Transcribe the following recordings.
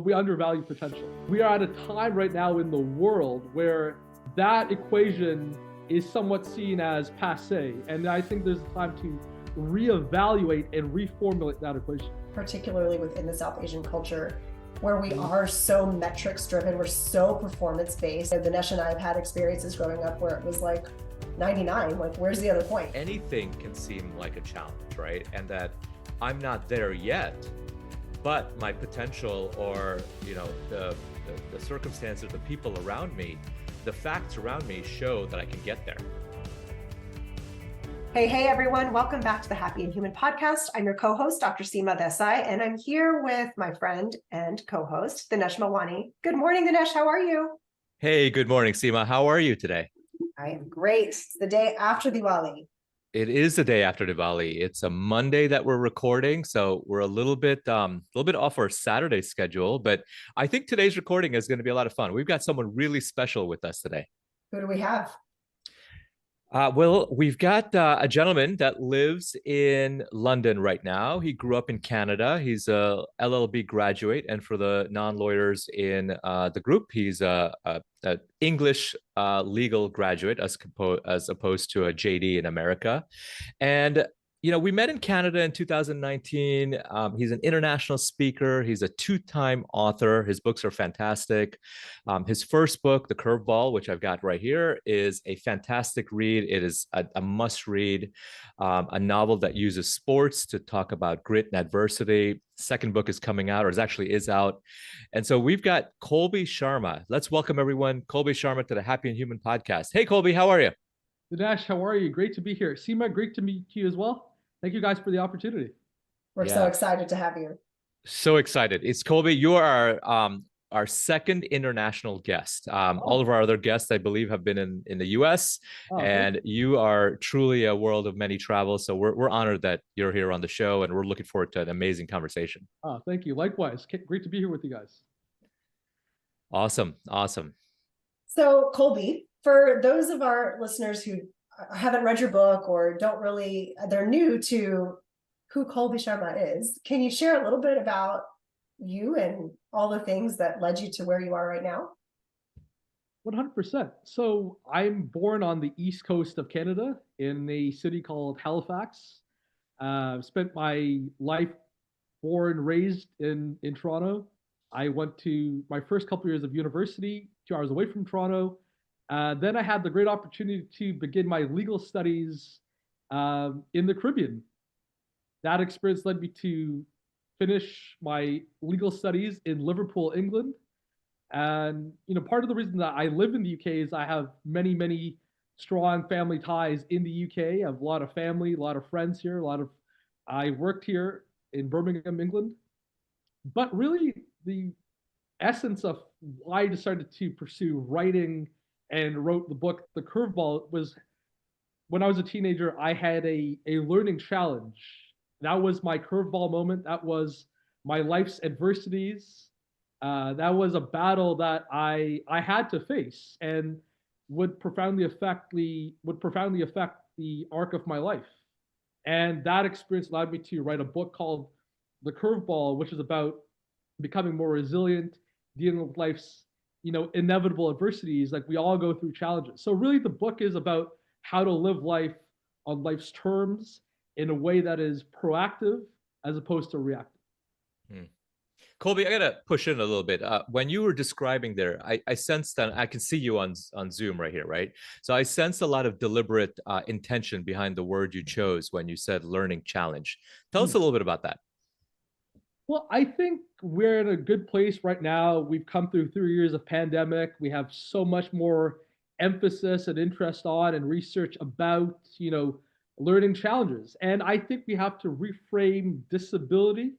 We undervalue potential. We are at a time right now in the world where that equation is somewhat seen as passé. And I think there's a time to reevaluate and reformulate that equation. Particularly within the South Asian culture, where we are so metrics driven, we're so performance based. Dinesh and I have had experiences growing up where it was like 99, like where's the other point? Anything can seem like a challenge, right? And that I'm not there yet, but my potential or, the circumstances, the people around me, the facts around me show that I can get there. Hey, everyone. Welcome back to the Happy and Human podcast. I'm your co-host, Dr. Seema Desai, and I'm here with my friend and co-host, Dinesh Malwani. Good morning, Dinesh. How are you? Hey, good morning, Seema. How are you today? I am great. It's the day after Diwali. It is the day after Diwali. It's a Monday that we're recording, so we're a little bit off our Saturday schedule. But I think today's recording is going to be a lot of fun. We've got someone really special with us today. Who do we have? Well, we've got a gentleman that lives in London right now. He grew up in Canada. He's a LL.B graduate, and for the non-lawyers in the group, he's a English legal graduate as opposed to a JD in America. And we met in Canada in 2019. He's an international speaker. He's a two-time author. His books are fantastic. His first book, The Curveball, which I've got right here, is a fantastic read. It is a must-read, a novel that uses sports to talk about grit and adversity. Second book is coming out, or is out. And so we've got Colby Sharma. Let's welcome everyone, Colby Sharma, to the Happy and Human podcast. Hey, Colby, how are you? Dinesh, how are you? Great to be here. Seema, great to meet you as well. Thank you guys for the opportunity. We're so excited to have you. So excited. It's Colby. You are our second international guest. All of our other guests, I believe, have been in the US, and you are truly a world of many travels. So we're honored that you're here on the show, and we're looking forward to an amazing conversation. Oh, thank you. Likewise. Great to be here with you guys. Awesome. So, Colby, for those of our listeners who haven't read your book or they're new to who Colby Sharma is, can you share a little bit about you and all the things that led you to where you are right now? 100%. So I'm born on the east coast of Canada in a city called Halifax. Spent my life born and raised in Toronto. I went to my first couple of years of university 2 hours away from Toronto. Then I had the great opportunity to begin my legal studies in the Caribbean. That experience led me to finish my legal studies in Liverpool, England. And part of the reason that I live in the UK is I have many, many strong family ties in the UK. I have a lot of family, a lot of friends here, I worked here in Birmingham, England. But really, the essence of why I decided to pursue writing and wrote the book, The Curveball, was when I was a teenager, I had a learning challenge. That was my curveball moment. That was my life's adversities. That was a battle that I had to face and would profoundly affect the arc of my life. And that experience allowed me to write a book called The Curveball, which is about becoming more resilient, dealing with life's inevitable adversities. Like, we all go through challenges. So really the book is about how to live life on life's terms in a way that is proactive as opposed to reactive. Colby, I gotta push in a little bit. When you were describing there, I sensed that I can see you on Zoom right here, right? So I sensed a lot of deliberate intention behind the word you chose when you said learning challenge. Tell us a little bit about that. Well, I think we're in a good place right now. We've come through 3 years of pandemic. We have so much more emphasis and interest on and research about, learning challenges. And I think we have to reframe disability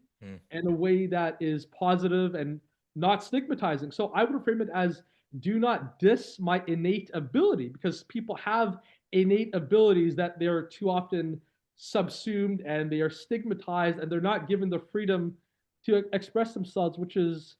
in a way that is positive and not stigmatizing. So I would frame it as, do not diss my innate ability, because people have innate abilities that they're too often subsumed and they are stigmatized and they're not given the freedom to express themselves, which is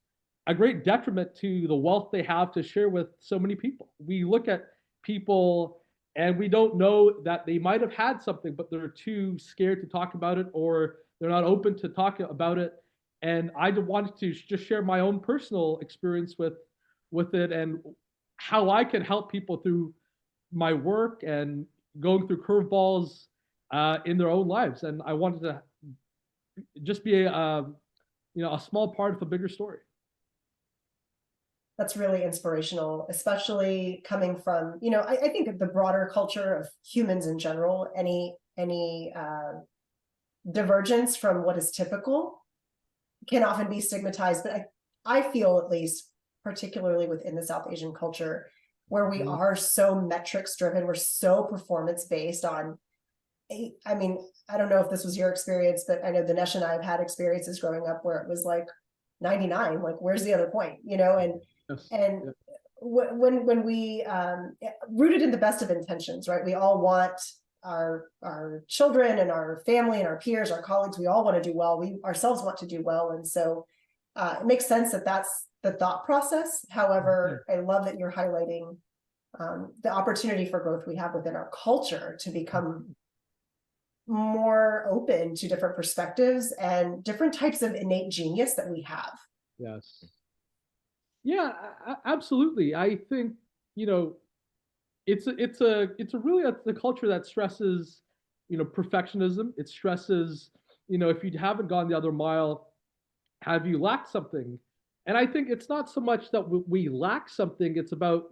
a great detriment to the wealth they have to share with so many people. We look at people and we don't know that they might have had something, but they're too scared to talk about it, or they're not open to talk about it. And I wanted to just share my own personal experience with it and how I can help people through my work and going through curveballs in their own lives. And I wanted to just be a small part of a bigger story. That's really inspirational, especially coming from, I think of the broader culture of humans in general, any divergence from what is typical can often be stigmatized. But I feel, at least, particularly within the South Asian culture, where we are so metrics driven, we're so performance based on, I mean, I don't know if this was your experience, but I know Dinesh and I have had experiences growing up where it was like 99, like where's the other point, and Yes. and Yeah. when we rooted in the best of intentions, right? We all want our children and our family and our peers, our colleagues, we all want to do well. We ourselves want to do well. And so it makes sense that that's the thought process. However, I love that you're highlighting the opportunity for growth we have within our culture to become more open to different perspectives and different types of innate genius that we have. Yes. Yeah, absolutely. I think, it's a culture that stresses, perfectionism. It stresses, if you haven't gone the other mile, have you lacked something? And I think it's not so much that we lack something, it's about,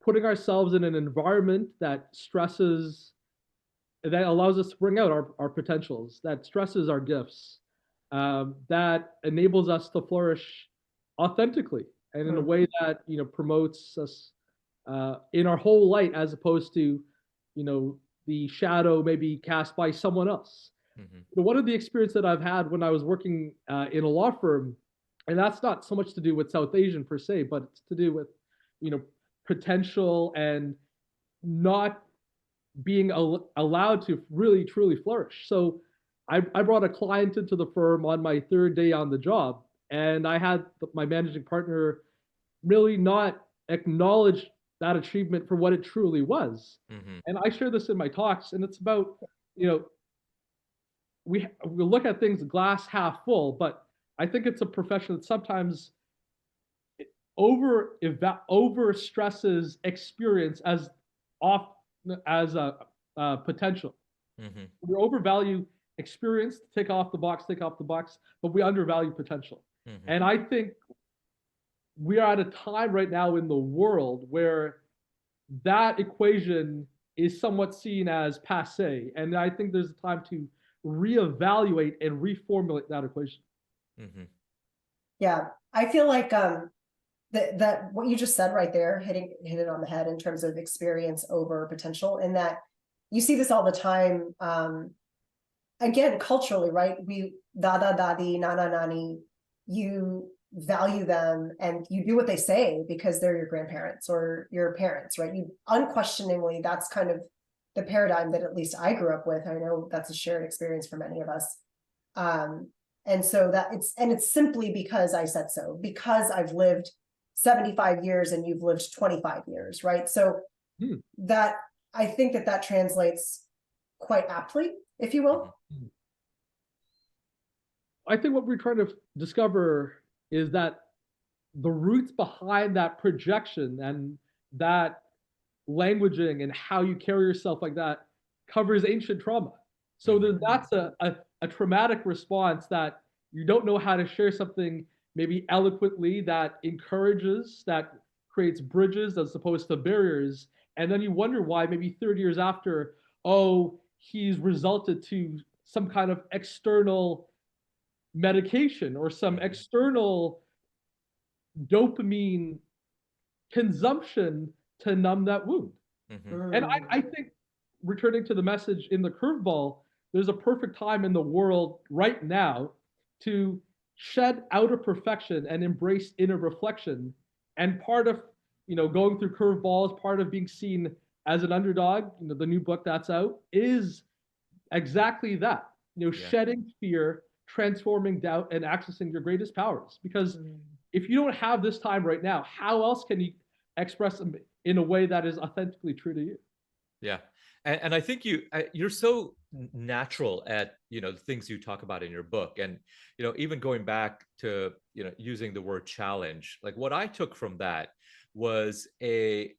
putting ourselves in an environment that stresses, that allows us to bring out our potentials, that stresses our gifts, that enables us to flourish authentically and in a way that promotes us in our whole light, as opposed to the shadow maybe cast by someone else. One of the experience that I've had when I was working in a law firm, and that's not so much to do with South Asian per se, but it's to do with potential and not being allowed to really truly flourish. So I brought a client into the firm on my third day on the job, and I had my managing partner really not acknowledge that achievement for what it truly was. And I share this in my talks, and it's about, we look at things glass half full, but I think it's a profession that sometimes over stresses experience as off as a potential. We overvalue experience, take off the box, but we undervalue potential. And I think we are at a time right now in the world where that equation is somewhat seen as passe. And I think there's a time to reevaluate and reformulate that equation. Yeah, I feel like that what you just said right there, hit it on the head in terms of experience over potential, and that you see this all the time. Again, culturally, right? We dada dadi, nana nani, you value them and you do what they say because they're your grandparents or your parents, right? You unquestioningly, that's kind of the paradigm that at least I grew up with. I know that's a shared experience for many of us. And so that it's simply because I said so, because I've lived 75 years and you've lived 25 years, right? So that I think that translates quite aptly, if you will. I think what we're trying to discover is that the roots behind that projection and that languaging and how you carry yourself like that covers ancient trauma. So that's a traumatic response that you don't know how to share something maybe eloquently that encourages, that creates bridges as opposed to barriers. And then you wonder why maybe 30 years after, oh, he's resulted to some kind of external medication or some external dopamine consumption to numb that wound. And I think, returning to the message in the curveball, there's a perfect time in the world right now to shed outer perfection and embrace inner reflection. And part of going through curveballs, part of being seen as an underdog, the new book that's out, is exactly that. Shedding fear, transforming doubt, and accessing your greatest powers. Because if you don't have this time right now, how else can you express them in a way that is authentically true to you? Yeah. And I think you're so natural at the things you talk about in your book, and even going back to using the word challenge. Like what I took from that was a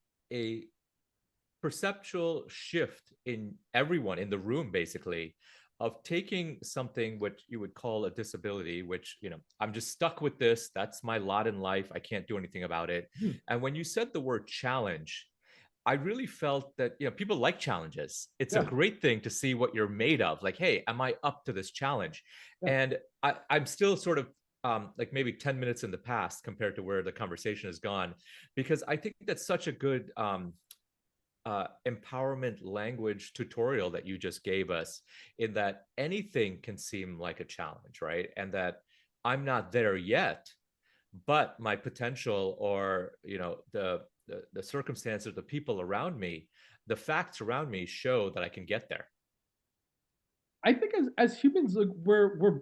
perceptual shift in everyone in the room, basically, of taking something which you would call a disability, which I'm just stuck with this, that's my lot in life, I can't do anything about it. Hmm. And when you said the word challenge, I really felt that people like challenges. It's a Yeah, great thing to see what you're made of. Like, hey, am I up to this challenge? yeah. And I'm still sort of like maybe 10 minutes in the past compared to where the conversation has gone, because I think that's such a good empowerment language tutorial that you just gave us, in that anything can seem like a challenge, right? And that I'm not there yet, but my potential, or the circumstances, the people around me, the facts around me show that I can get there. I think as humans, like,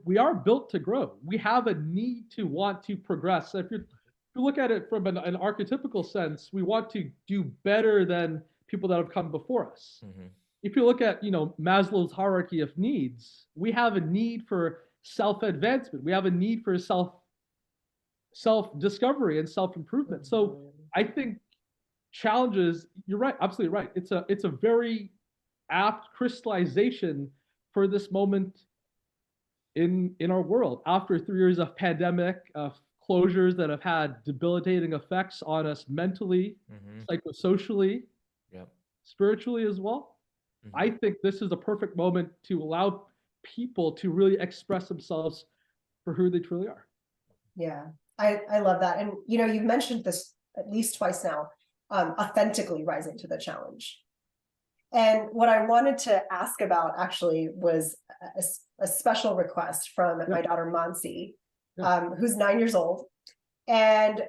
we are built to grow. We have a need to want to progress. So if you look at it from an archetypical sense, we want to do better than people that have come before us. Mm-hmm. If you look at Maslow's hierarchy of needs, we have a need for self advancement. We have a need for self discovery and self improvement. So I think challenges. You're right, absolutely right. It's a very apt crystallization for this moment in our world after 3 years of pandemic, of closures that have had debilitating effects on us mentally, Mm-hmm. psychosocially, Yep. spiritually as well. Mm-hmm. I think this is a perfect moment to allow people to really express themselves for who they truly are. Yeah, I love that. And you've mentioned this at least twice now, authentically rising to the challenge. And what I wanted to ask about actually was a special request from my daughter Mansi, who's 9 years old. And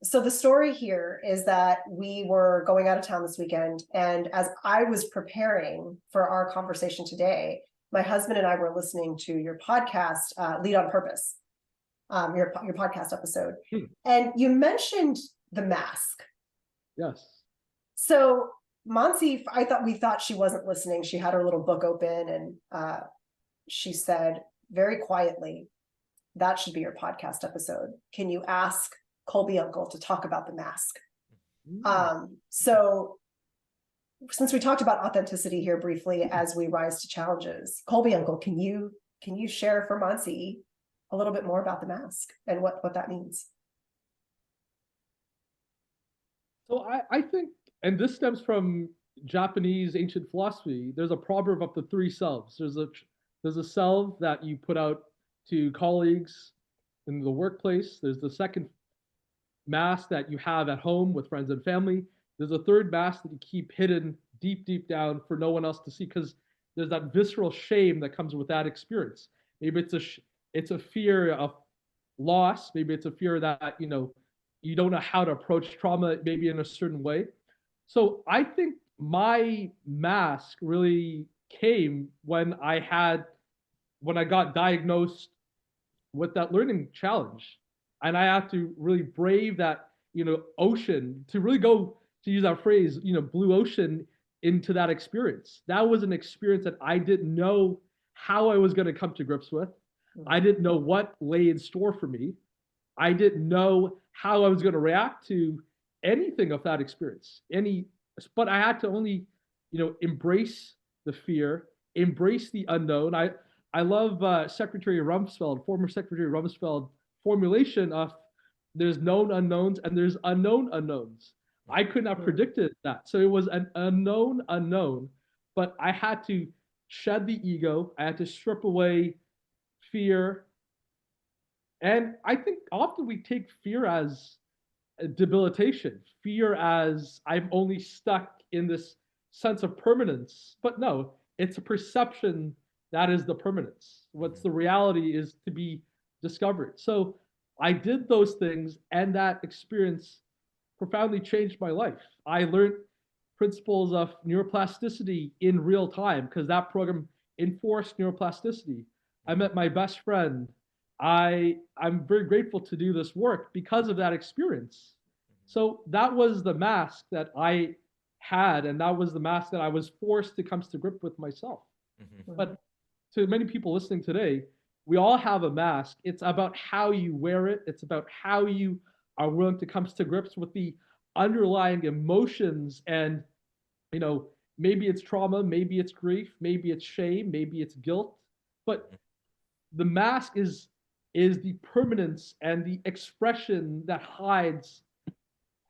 so the story here is that we were going out of town this weekend, and as I was preparing for our conversation today, my husband and I were listening to your podcast, Lead on Purpose, your podcast episode, and you mentioned the mask. Yes. So Monsi, we thought she wasn't listening. She had her little book open, and she said very quietly, "That should be your podcast episode. Can you ask Colby Uncle to talk about the mask?" So since we talked about authenticity here briefly as we rise to challenges, Colby Uncle, can you share for Monsi a little bit more about the mask and what that means? So I think, and this stems from Japanese ancient philosophy, there's a proverb of the three selves. There's a self that you put out to colleagues in the workplace. There's the second mask that you have at home with friends and family. There's a third mask that you keep hidden deep down for no one else to see, because there's that visceral shame that comes with that experience. Maybe it's a fear of loss. Maybe it's a fear that you don't know how to approach trauma, maybe in a certain way. So I think my mask really came when I got diagnosed with that learning challenge, and I had to really brave that ocean, to really go, to use that phrase, blue ocean, into that experience. That was an experience that I didn't know how I was going to come to grips with. I didn't know what lay in store for me. I didn't know how I was going to react to anything of that experience. But I had to only, embrace the fear, embrace the unknown. I love former Secretary Rumsfeld formulation of there's known unknowns and there's unknown unknowns. I could not have predicted that. So it was an unknown unknown, but I had to shed the ego. I had to strip away fear. And I think often we take fear as debilitation, fear as I'm only stuck in this sense of permanence. But no, it's a perception that is the permanence. What's the reality is to be discovered. So I did those things, and that experience profoundly changed my life. I learned principles of neuroplasticity in real time because that program enforced neuroplasticity. I met my best friend. I'm very grateful to do this work because of that experience. So that was the mask that I had, and that was the mask that I was forced to come to grip with myself. Mhm. But to many people listening today, we all have a mask. It's about how you wear it. It's about how you are willing to come to grips with the underlying emotions, and maybe it's trauma, maybe it's grief, maybe it's shame, maybe it's guilt. But the mask is the permanence and the expression that hides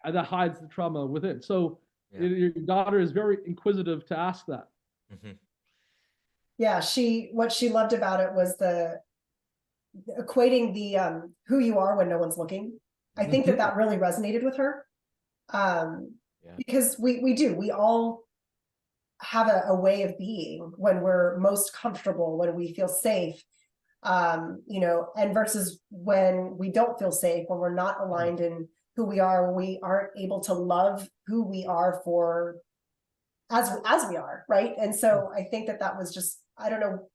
the trauma within. So Yeah. your daughter is very inquisitive to ask that. Mhm. Yeah, what she loved about it was the equating the who you are when no one's looking. I think that that really resonated with her. Yeah. Because we all have a way of being when we're most comfortable, when we feel safe, and versus when we don't feel safe, when we're not aligned in who we are, when we aren't able to love who we are for as we are, right? And so I think that was just, I don't know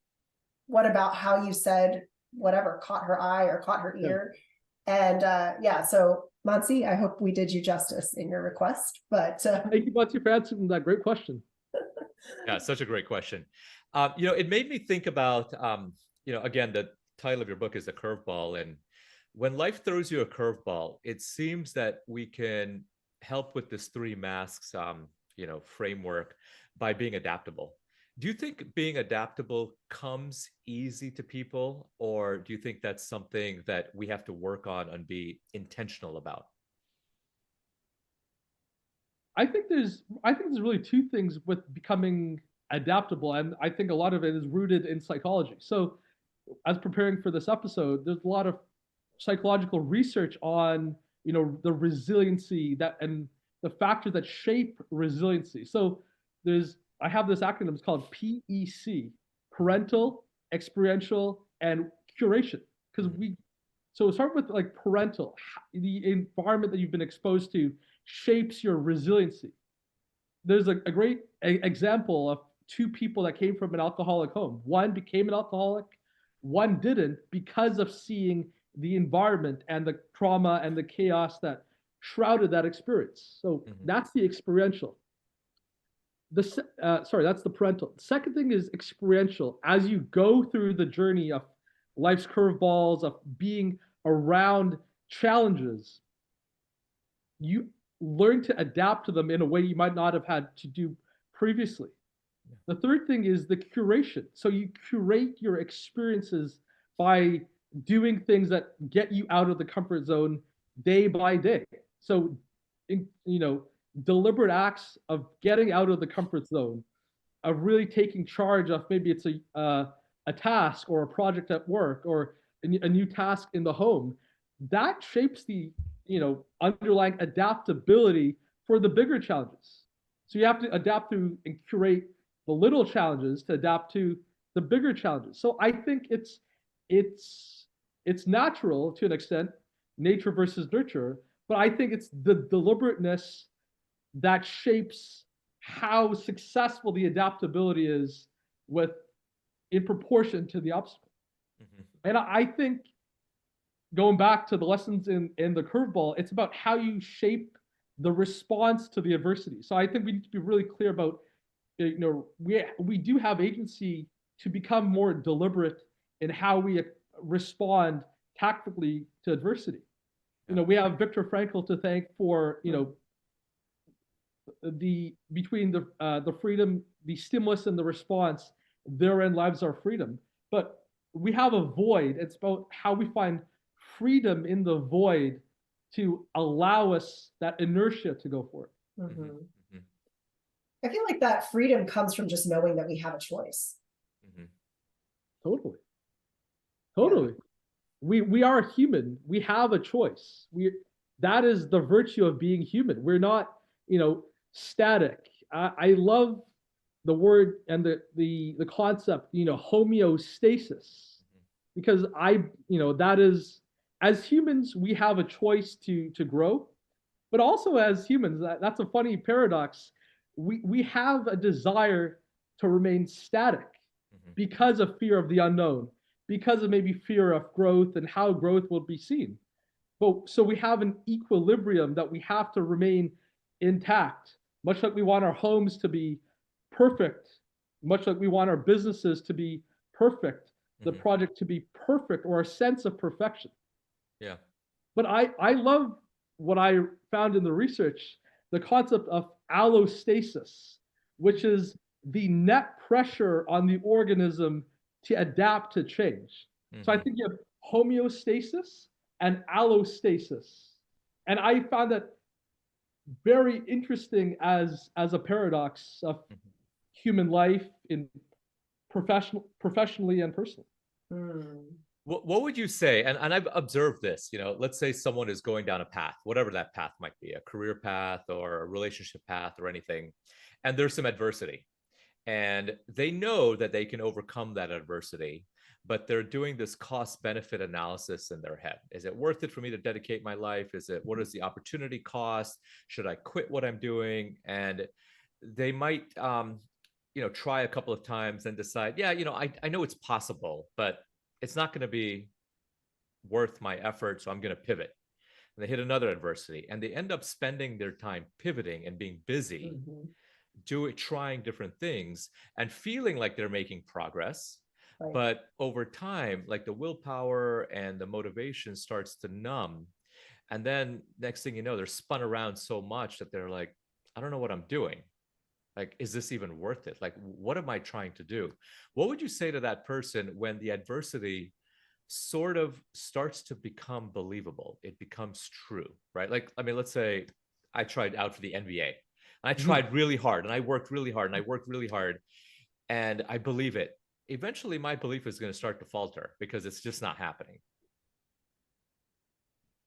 what about how you said whatever caught her eye or caught her ear. And so Mansi, I hope we did you justice in your request. But thank you, Mansi, for answering that great question. Yeah, such a great question. It made me think about, again, the title of your book is The Curveball. And when life throws you a curveball, it seems that we can help with this three masks, framework by being adaptable. Do you think being adaptable comes easy to people, or do you think that's something that we have to work on and be intentional about? I think there's really two things with becoming adaptable, and I think a lot of it is rooted in psychology. So, as preparing for this episode, there's a lot of psychological research on the resiliency that and the factors that shape resiliency. So, I have this acronym. It's called PEC: parental, experiential, and curation. Because so start with like parental. The environment that you've been exposed to shapes your resiliency. There's a great example of two people that came from an alcoholic home. One became an alcoholic, one didn't, because of seeing the environment and the trauma and the chaos that shrouded that experience. So that's the experiential. That's the parental. The second thing is experiential. As you go through the journey of life's curveballs, of being around challenges, you learn to adapt to them in a way you might not have had to do previously. The third thing is the curation. So you curate your experiences by doing things that get you out of the comfort zone day by day. So, deliberate acts of getting out of the comfort zone, of really taking charge of, maybe it's a task or a project at work or a new task in the home, that shapes the underlying adaptability for the bigger challenges. So you have to adapt to and curate the little challenges to adapt to the bigger challenges. So I think it's natural to an extent, nature versus nurture, but I think it's the deliberateness that shapes how successful the adaptability is with in proportion to the obstacle. And I think, going back to the lessons in the curveball, it's about how you shape the response to the adversity. So I think we need to be really clear about, we do have agency to become more deliberate in how we respond tactically to adversity. We have Viktor Frankl to thank for, between the freedom, the stimulus and the response, therein lies our freedom. But we have a void. It's about how we find freedom in the void to allow us that inertia to go for it. I feel like that freedom comes from just knowing that we have a choice. Totally. Yeah. We are human. We have a choice. That is the virtue of being human. We're not, static. I love the word and the concept, homeostasis, because that is, as humans, we have a choice to grow, but also as humans, that's a funny paradox. We have a desire to remain static because of fear of the unknown, because of maybe fear of growth and how growth will be seen. But so we have an equilibrium that we have to remain intact, much like we want our homes to be perfect, much like we want our businesses to be perfect, the project to be perfect, or a sense of perfection. Yeah. But I love what I found in the research, the concept of allostasis, which is the net pressure on the organism to adapt to change. So I think you have homeostasis and allostasis. And I found that very interesting as a paradox of human life in professionally and personally. What would you say? And I've observed this, let's say someone is going down a path, whatever that path might be, a career path or a relationship path or anything, and there's some adversity. And they know that they can overcome that adversity, but they're doing this cost benefit analysis in their head. Is it worth it for me to dedicate my life? What is the opportunity cost? Should I quit what I'm doing? And they might, try a couple of times and decide, yeah, I know it's possible, but it's not going to be worth my effort. So I'm going to pivot. And they hit another adversity and they end up spending their time pivoting and being busy, trying different things and feeling like they're making progress. Right. But over time, like the willpower and the motivation starts to numb. And then next thing you know, they're spun around so much that they're like, I don't know what I'm doing. Like, is this even worth it? Like, what am I trying to do? What would you say to that person when the adversity sort of starts to become believable? It becomes true, right? Like, I mean, let's say I tried out for the NBA. I tried really hard and I worked really hard and I worked really hard and I believe it. Eventually my belief is going to start to falter because it's just not happening.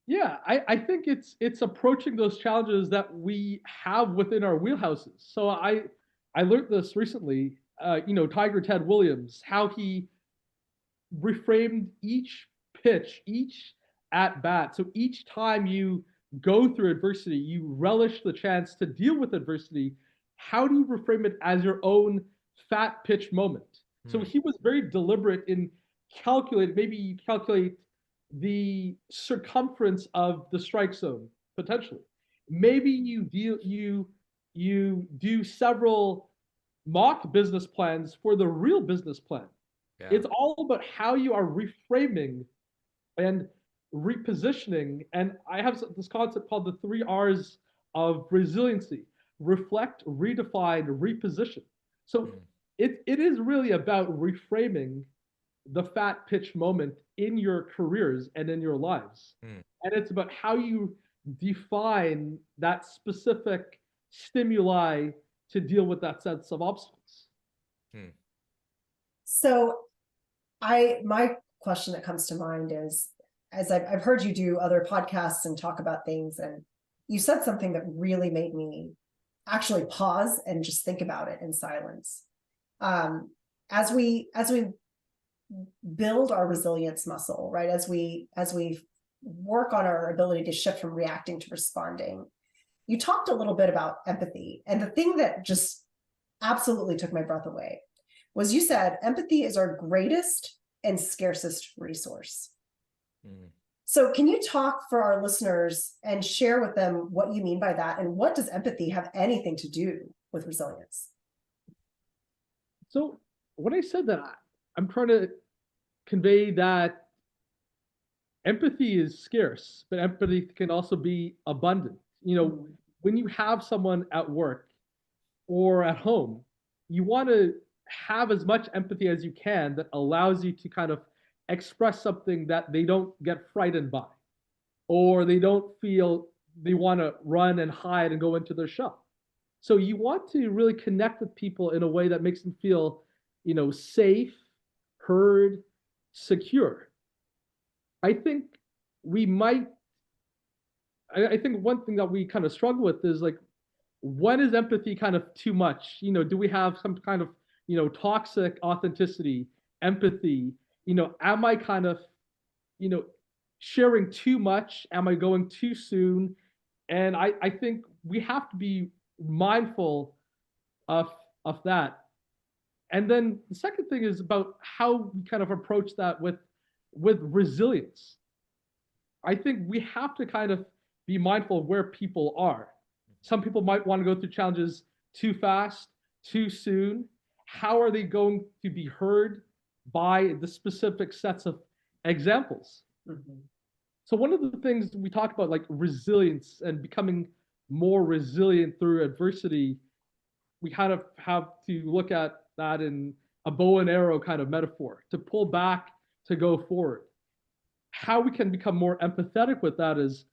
Yeah, I think it's approaching those challenges that we have within our wheelhouses. So I learned this recently, Tiger Ted Williams, how he reframed each pitch, each at bat. So each time you go through adversity, you relish the chance to deal with adversity. How do you reframe it as your own fat pitch moment? So he was very deliberate in maybe you calculate the circumference of the strike zone potentially. Maybe you do several mock business plans for the real business plan. Yeah. It's all about how you are reframing and repositioning. And I have this concept called the 3 R's of resiliency: reflect, redefine, reposition. So it is really about reframing the fat pitch moment in your careers and in your lives. And it's about how you define that specific stimuli to deal with that sense of obstacles. So my question that comes to mind is, as I've heard you do other podcasts and talk about things, and you said something that really made me actually pause and just think about it in silence. As we build our resilience muscle, right? As we work on our ability to shift from reacting to responding, you talked a little bit about empathy. And the thing that just absolutely took my breath away was you said empathy is our greatest and scarcest resource. So can you talk for our listeners and share with them what you mean by that? And what does empathy have anything to do with resilience? So when I said that, I'm trying to convey that empathy is scarce, but empathy can also be abundant. When you have someone at work or at home, you want to have as much empathy as you can that allows you to kind of express something that they don't get frightened by, or they don't feel they want to run and hide and go into their shell. So you want to really connect with people in a way that makes them feel, safe, heard, secure. I think I think one thing that we kind of struggle with is like, when is empathy kind of too much? Do we have some kind of, toxic authenticity, empathy? Am I kind of, sharing too much? Am I going too soon? And I think we have to be mindful of that. And then the second thing is about how we kind of approach that with resilience. I think we have to kind of be mindful of where people are. Some people might want to go through challenges too fast, too soon. How are they going to be heard by the specific sets of examples? Mhm. So one of the things we talk about, like resilience and becoming more resilient through adversity, we kind of have to look at that in a bow and arrow kind of metaphor, to pull back, to go forward. How we can become more empathetic with that is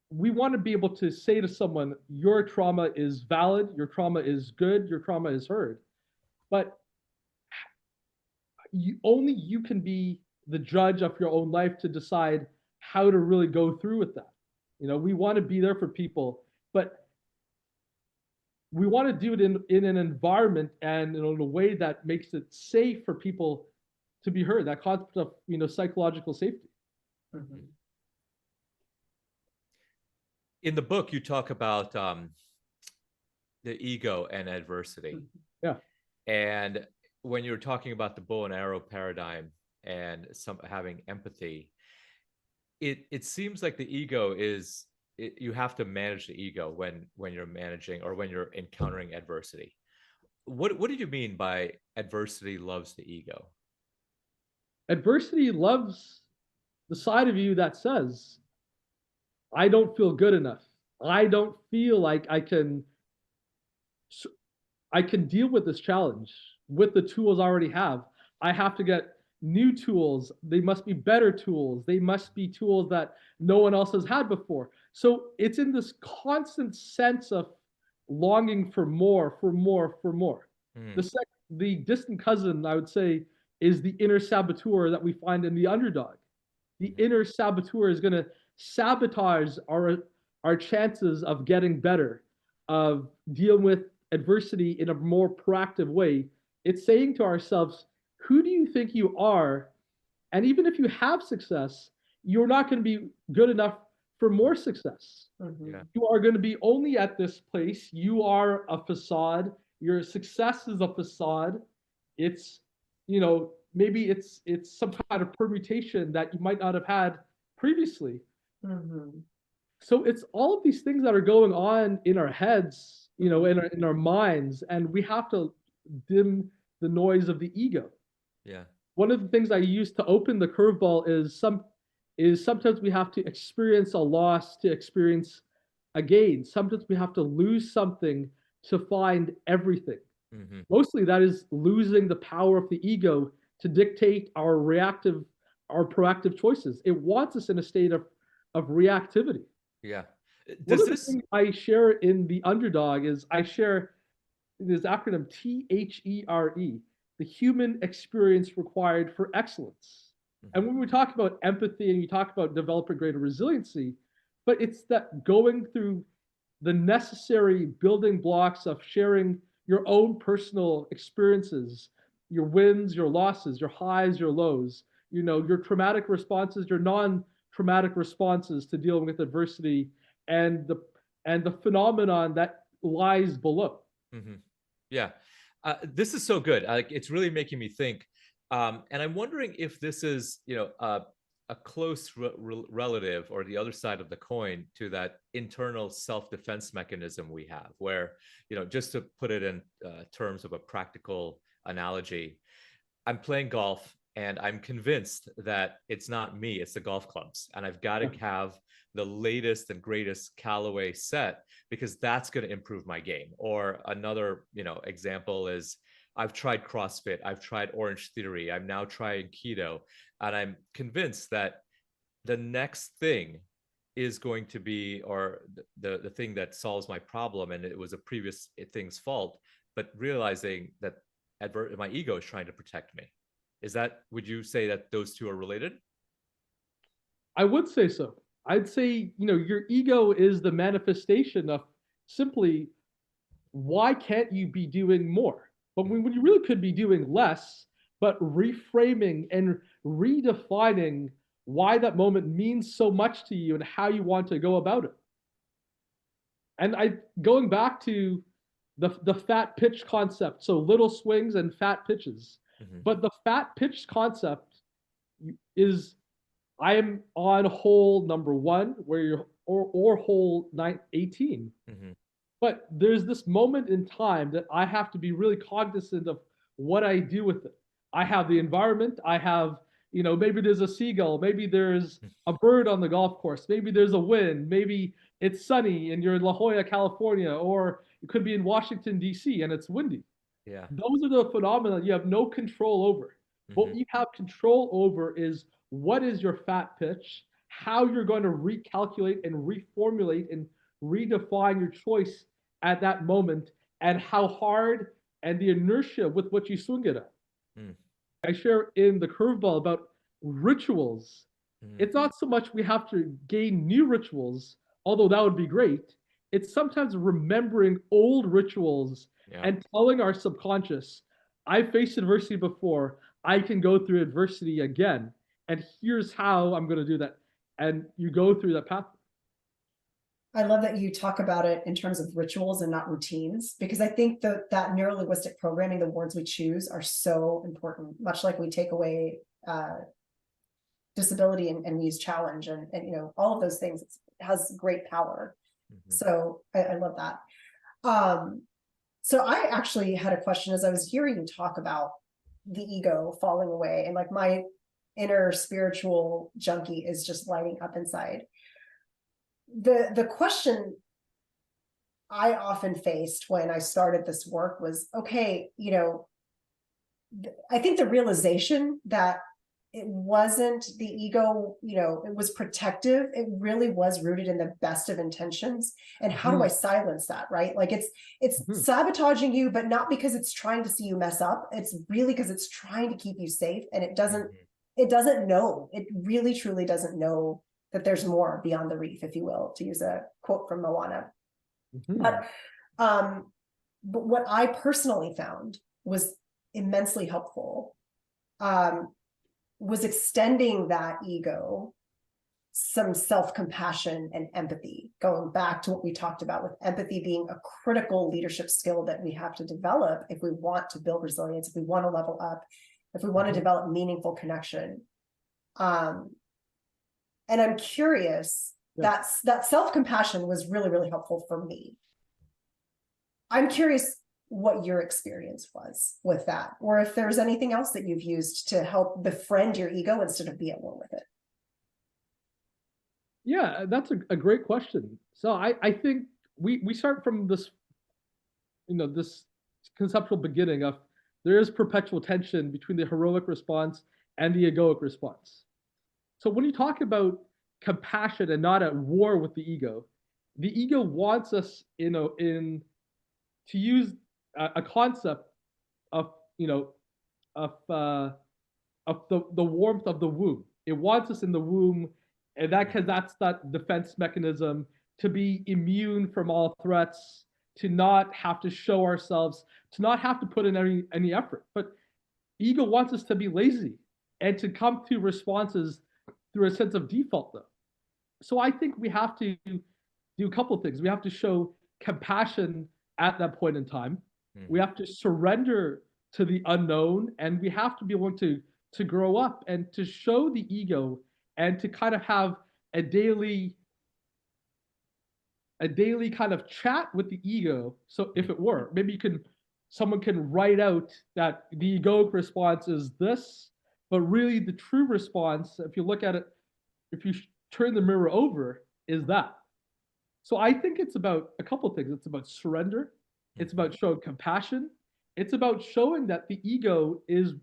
we want to be able to say to someone, your trauma is valid, your trauma is good, your trauma is heard. But only you can be the judge of your own life to decide how to really go through with that. We want to be there for people, but we want to do it in an environment and in a way that makes it safe for people to be heard. That concept of psychological safety. Mhm. In the book, you talk about the ego and adversity. Yeah. And when you're talking about the bow and arrow paradigm and having empathy, it seems like the ego is you have to manage the ego when you're managing or when you're encountering adversity. What did you mean by adversity loves the ego? Adversity loves the side of you that says, I don't feel good enough. I don't feel like I can deal with this challenge with the tools I already have. I have to get new tools. They must be better tools. They must be tools that no one else has had before. So it's in this constant sense of longing for more, for more, for more. Hmm. The distant cousin, I would say, is the inner saboteur that we find in the underdog. The inner saboteur is going to sabotage our chances of getting better, of dealing with adversity in a more proactive way. It's saying to ourselves, who do you think you are? And even if you have success, you're not going to be good enough for more success. Mhm. Yeah. You are going to be only at this place. You are a facade. Your success is a facade. It's, maybe it's some kind of permutation that you might not have had previously. Mhm. So it's all of these things that are going on in our heads, in our minds, and we have to dim the noise of the ego. Yeah. One of the things I use to open the curveball is sometimes we have to experience a loss to experience a gain. Sometimes we have to lose something to find everything. Mm-hmm. Mostly that is losing the power of the ego to dictate our proactive choices. It wants us in a state of reactivity. Yeah. One Does of the this? things I share in the underdog is I share this acronym THERE, the human experience required for excellence. And when we talk about empathy and we talk about developing greater resiliency, but it's that going through the necessary building blocks of sharing your own personal experiences, your wins, your losses, your highs, your lows, your traumatic responses, your non-traumatic responses to dealing with adversity, and the phenomenon that lies below. Mm-hmm. Yeah. This is so good. It's really making me think. And I'm wondering if this is, a close relative or the other side of the coin to that internal self-defense mechanism we have, where, just to put it in terms of a practical analogy, I'm playing golf and I'm convinced that it's not me, it's the golf clubs. And I've got to have the latest and greatest Callaway set because that's going to improve my game. Or another, example is I've tried CrossFit, I've tried Orange Theory, I'm now trying keto, and I'm convinced that the next thing is going to be, or the thing that solves my problem, and it was a previous thing's fault, but realizing that my ego is trying to protect me. Would you say that those two are related? I would say so. I'd say, your ego is the manifestation of simply why can't you be doing more? But when you really could be doing less, but reframing and redefining why that moment means so much to you and how you want to go about it. And going back to the fat pitch concept, so little swings and fat pitches. Mm-hmm. But the fat pitch concept is I am on hole number one, where or hole 18. But there's this moment in time that I have to be really cognizant of what I do with it. I have the environment. I have, maybe there's a seagull. Maybe there's a bird on the golf course. Maybe there's a wind. Maybe it's sunny and you're in La Jolla, California, or it could be in Washington, D.C., and it's windy. Yeah. Those are the phenomena you have no control over. What you have control over is what is your fat pitch, how you're going to recalculate and reformulate and redefine your choice at that moment, and how hard and the inertia with which you swing it at. I share in the Curveball about rituals. It's not so much we have to gain new rituals, although that would be great. It's sometimes remembering old rituals and telling our subconscious, I faced adversity before, I can go through adversity again. And here's how I'm going to do that. And you go through that path. I love that you talk about it in terms of rituals and not routines, because I think that neuro-linguistic programming, the words we choose, are so important, much like we take away disability and we use challenge and all of those things. It has great power. So I love that. So I actually had a question as I was hearing you talk about the ego falling away, and like my inner spiritual junkie is just lighting up inside. The question I often faced when I started this work was, okay, I think the realization that it wasn't the ego, it was protective. It really was rooted in the best of intentions. And how do I silence that, right? Like it's sabotaging you, but not because it's trying to see you mess up. It's really because it's trying to keep you safe. And it doesn't know. It really, truly doesn't know that there's more beyond the reef, if you will, to use a quote from Moana. But what I personally found was immensely helpful was extending that ego some self-compassion and empathy, going back to what we talked about with empathy being a critical leadership skill that we have to develop if we want to build resilience, if we want to level up, if we want to develop meaningful connection. And I'm curious, that self-compassion was really, really helpful for me. I'm curious what your experience was with that, or if there's anything else that you've used to help befriend your ego instead of be at war with it. Yeah, that's a great question. So I think we start from this, this conceptual beginning of there is perpetual tension between the heroic response and the egoic response. So when you talk about compassion and not at war with the ego wants us, to use a concept of, of the warmth of the womb. It wants us in the womb, and because that's that defense mechanism, to be immune from all threats, to not have to show ourselves, to not have to put in any effort. But ego wants us to be lazy and to come to responses through a sense of default, though. So I think we have to do a couple of things. We have to show compassion at that point in time. We have to surrender to the unknown, and we have to be willing to grow up and to show the ego and to kind of have a daily kind of chat with the ego. So if it were, maybe someone can write out that the egoic response is this, but really the true response, if you look at it, if you turn the mirror over, is that. So I think it's about a couple of things. It's about surrender. It's about showing compassion. It's about showing that the ego is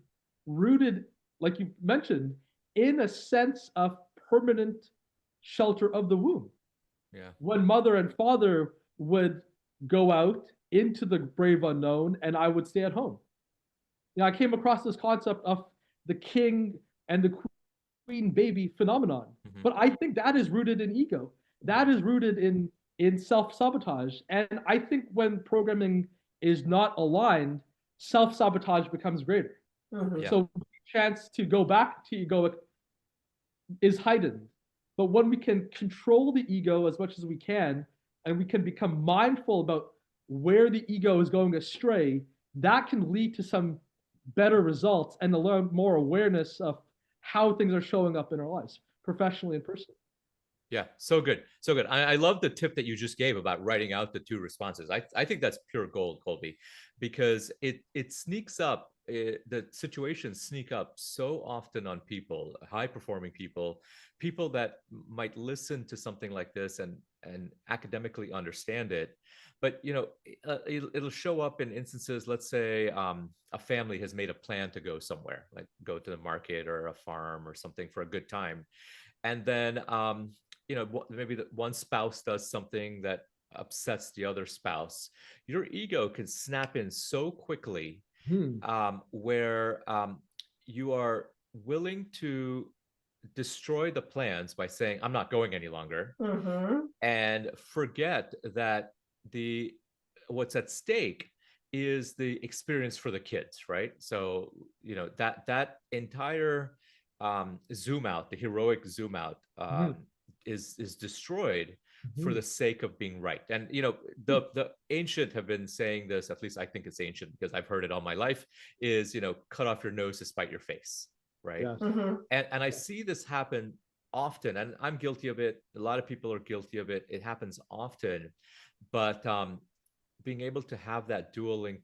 rooted, like you mentioned, in a sense of permanent shelter of the womb. Yeah. When mother and father would go out into the brave unknown and I would stay at home. I came across this concept of the king and the queen baby phenomenon. But I think that is rooted in ego. That is rooted in self-sabotage. And I think when programming is not aligned, self-sabotage becomes greater. So the chance to go back to egoic is heightened. But when we can control the ego as much as we can, and we can become mindful about where the ego is going astray, that can lead to some better results and a little more awareness of how things are showing up in our lives, professionally and personally. Yeah, so good, so good. I love the tip that you just gave about writing out the two responses. I think that's pure gold, Colby, because it sneaks up. The situations sneak up so often on people, high performing people, people that might listen to something like this and academically understand it, but it'll show up in instances. Let's say a family has made a plan to go somewhere, like go to the market or a farm or something for a good time, and then maybe the one spouse does something that upsets the other spouse. Your ego can snap in so quickly, Hmm. where you are willing to destroy the plans by saying, I'm not going any longer, Mm-hmm. and forget that the what's at stake is the experience for the kids, right? So that entire zoom out, the heroic zoom out, Hmm. is destroyed for Hmm. the sake of being right. And the ancient have been saying this, at least I think it's ancient because I've heard it all my life, is cut off your nose to spite your face, right? Yes. Mm-hmm. And I see this happen often, and I'm guilty of it. A lot of people are guilty of it. It happens often, but being able to have that dueling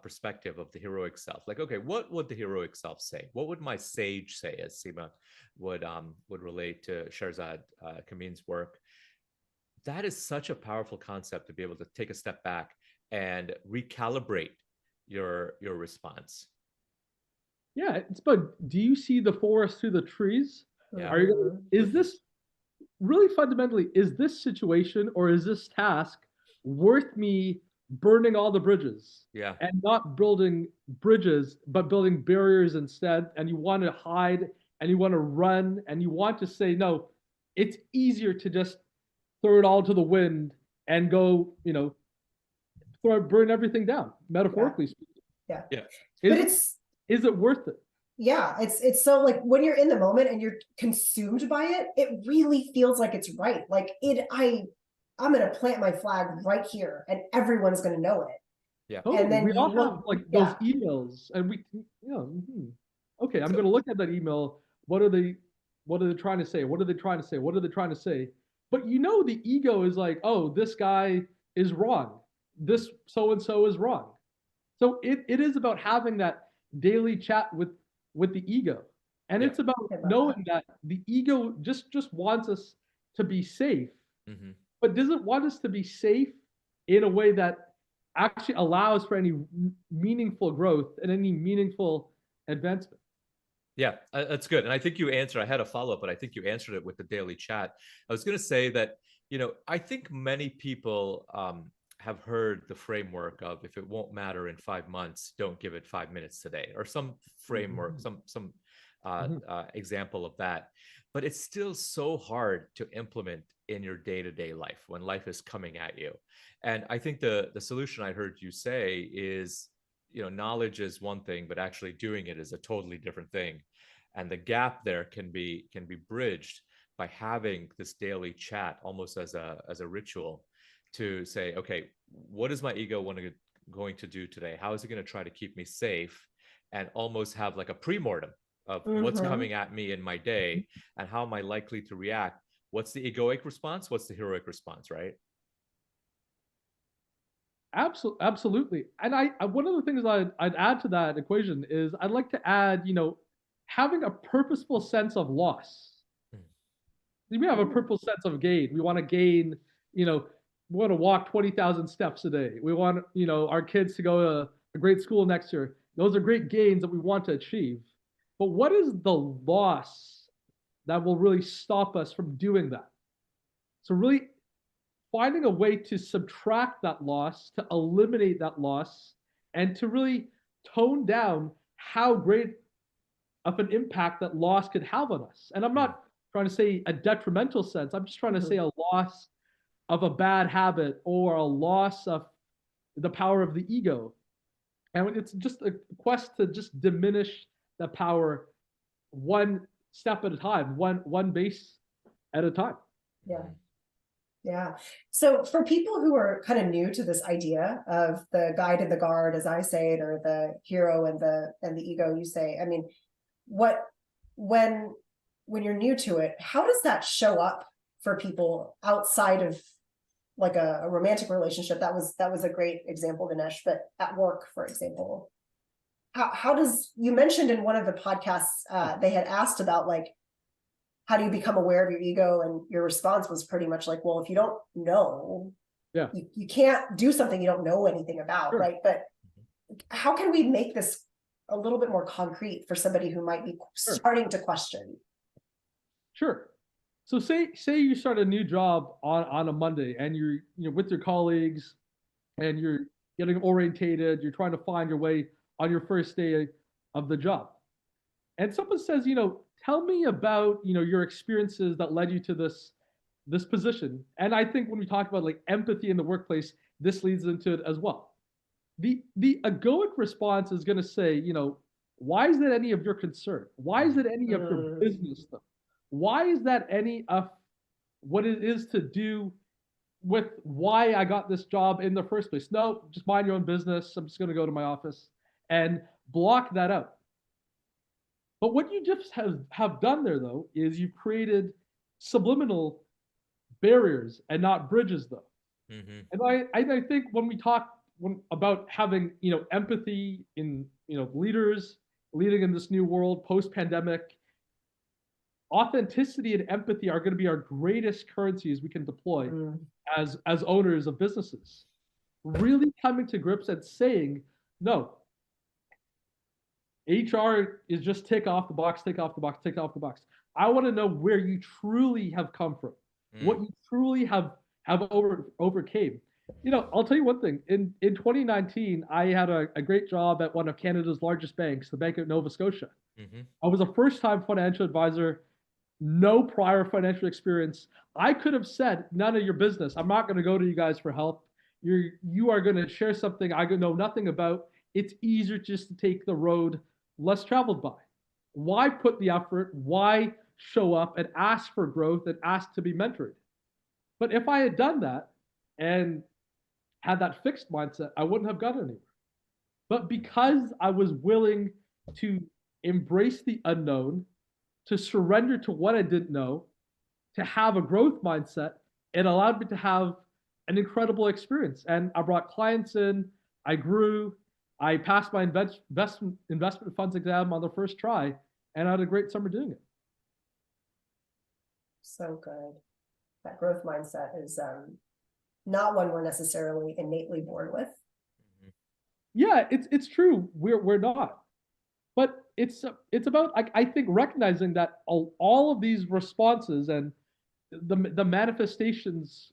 perspective of the heroic self, like, okay, what would the heroic self say? What would my sage say, as Seema would relate to Sherzad Kamin's work? That is such a powerful concept to be able to take a step back and recalibrate your response. Yeah, it's but do you see the forest through the trees? Yeah. Are you Mm-hmm. is this really fundamentally, is this situation or is this task worth me burning all the bridges Yeah. and not building bridges, but building barriers instead? And you want to hide and you want to run and you want to say, no, it's easier to just throw it all to the wind and go, burn everything down, Yeah. metaphorically speaking. Yeah. Yeah. But Is, it's is it worth it? yeah, it's so like when you're in the moment and you're consumed by it, it really feels like it's right. Like I'm gonna plant my flag right here and everyone's gonna know it. Yeah. Totally. And then We you all have look, like those yeah, emails, and okay, I'm So, gonna look at that email. What are they trying to say? What are they trying to say? What are they trying to say? But the ego is like, oh, this guy is wrong. This so and so is wrong. So it is about having that daily chat with the ego. And yeah. it's about I love that. knowing that the ego just wants us to be safe, Mm-hmm. but doesn't want us to be safe in a way that actually allows for any meaningful growth and any meaningful advancement. Yeah, that's good. And I think you answered, I had a follow up, but I think you answered it with the daily chat. I was going to say that, I think many people have heard the framework of, if it won't matter in 5 months, don't give it 5 minutes today, or some framework, Mm-hmm. some Mm-hmm. example of that. But it's still so hard to implement in your day-to-day life when life is coming at you. And I think the solution I heard you say is, knowledge is one thing, but actually doing it is a totally different thing. And the gap there can be bridged by having this daily chat almost as a ritual, to say, okay, what is my ego going to do today? How is it going to try to keep me safe? And almost have like a pre-mortem of what's Mm-hmm. coming at me in my day, and how am I likely to react? What's the egoic response? What's the heroic response, right? Absolutely. And one of the things I'd add to that equation is I'd like to add, having a purposeful sense of loss. Mm. We have a purposeful sense of gain. We want to gain, we want to walk 20,000 steps a day. We want, our kids to go to a great school next year. Those are great gains that we want to achieve. But what is the loss that will really stop us from doing that? So really finding a way to subtract that loss, to eliminate that loss, and to really tone down how great of an impact that loss could have on us. And I'm Mm. not trying to say a detrimental sense. I'm just trying to Mm-hmm. say a loss of a bad habit or a loss of the power of the ego. And it's just a quest to just diminish the power one step at a time, one base at a time. Yeah. Mm. Yeah. So for people who are kind of new to this idea of the guide and the guard, as I say it, or the hero and the ego, you say, I mean, what when you're new to it, how does that show up for people outside of like a romantic relationship? That was a great example, Dinesh, but at work, for example, how does, you mentioned in one of the podcasts, they had asked about like, how do you become aware of your ego? And your response was pretty much like, well, if you don't know, Yeah. you can't do something you don't know anything about, Sure. right? But how can we make this a little bit more concrete for somebody who might be Sure. starting to question? Sure. So say you start a new job on a Monday, and you're with your colleagues, and you're getting orientated, you're trying to find your way on your first day of the job. And someone says, tell me about, your experiences that led you to this position. And I think when we talk about like empathy in the workplace, this leads into it as well. The egoic response is going to say, why is that any of your concern? Why is it any of your business though? Why is that any of what it is to do with why I got this job in the first place? No, just mind your own business. I'm just going to go to my office and block that out. But what you just have done there, though, is you've created subliminal barriers and not bridges, though. Mm-hmm. And I think when we talk about having empathy in leaders leading in this new world post-pandemic, authenticity and empathy are going to be our greatest currencies we can deploy as owners of businesses. Really coming to grips and saying, no, HR is just tick off the box, tick off the box, tick off the box. I want to know where you truly have come from, what you truly have overcame. I'll tell you one thing. In 2019, I had a great job at one of Canada's largest banks, the Bank of Nova Scotia. Mm-hmm. I was a first-time financial advisor, no prior financial experience. I could have said, none of your business. I'm not going to go to you guys for help. You are going to share something I know nothing about. It's easier just to take the road less traveled by. Why put the effort? Why show up and ask for growth and ask to be mentored? But if I had done that and had that fixed mindset, I wouldn't have gotten anywhere. But because I was willing to embrace the unknown, to surrender to what I didn't know, to have a growth mindset, it allowed me to have an incredible experience. And I brought clients in, I grew, I passed my investment funds exam on the first try, and I had a great summer doing it. So good. That growth mindset is not one we're necessarily innately born with. Yeah, it's true. We're not, but it's about I think recognizing that all of these responses and the manifestations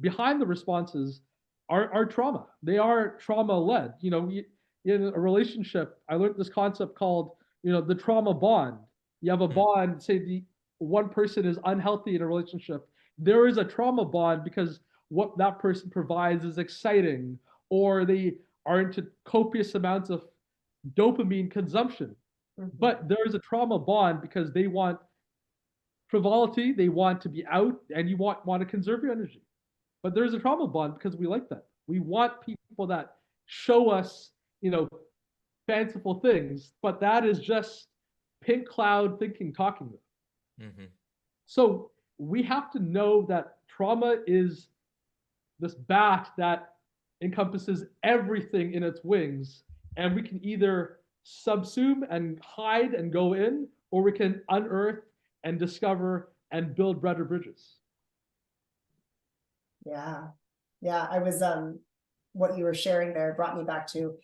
behind the responses are trauma. They are trauma led. In a relationship, I learned this concept called the trauma bond. You have a bond. Say the one person is unhealthy in a relationship. There is a trauma bond because what that person provides is exciting, or they are into copious amounts of dopamine consumption. But there is a trauma bond because they want frivolity, they want to be out, and you want to conserve your energy. But there's a trauma bond because we like that. We want people that show us, fanciful things, but that is just pink cloud thinking, talking. So we have to know that trauma is this bat that encompasses everything in its wings, and we can either subsume and hide and go in, or we can unearth and discover and build better bridges. Yeah. I was what you were sharing there brought me back to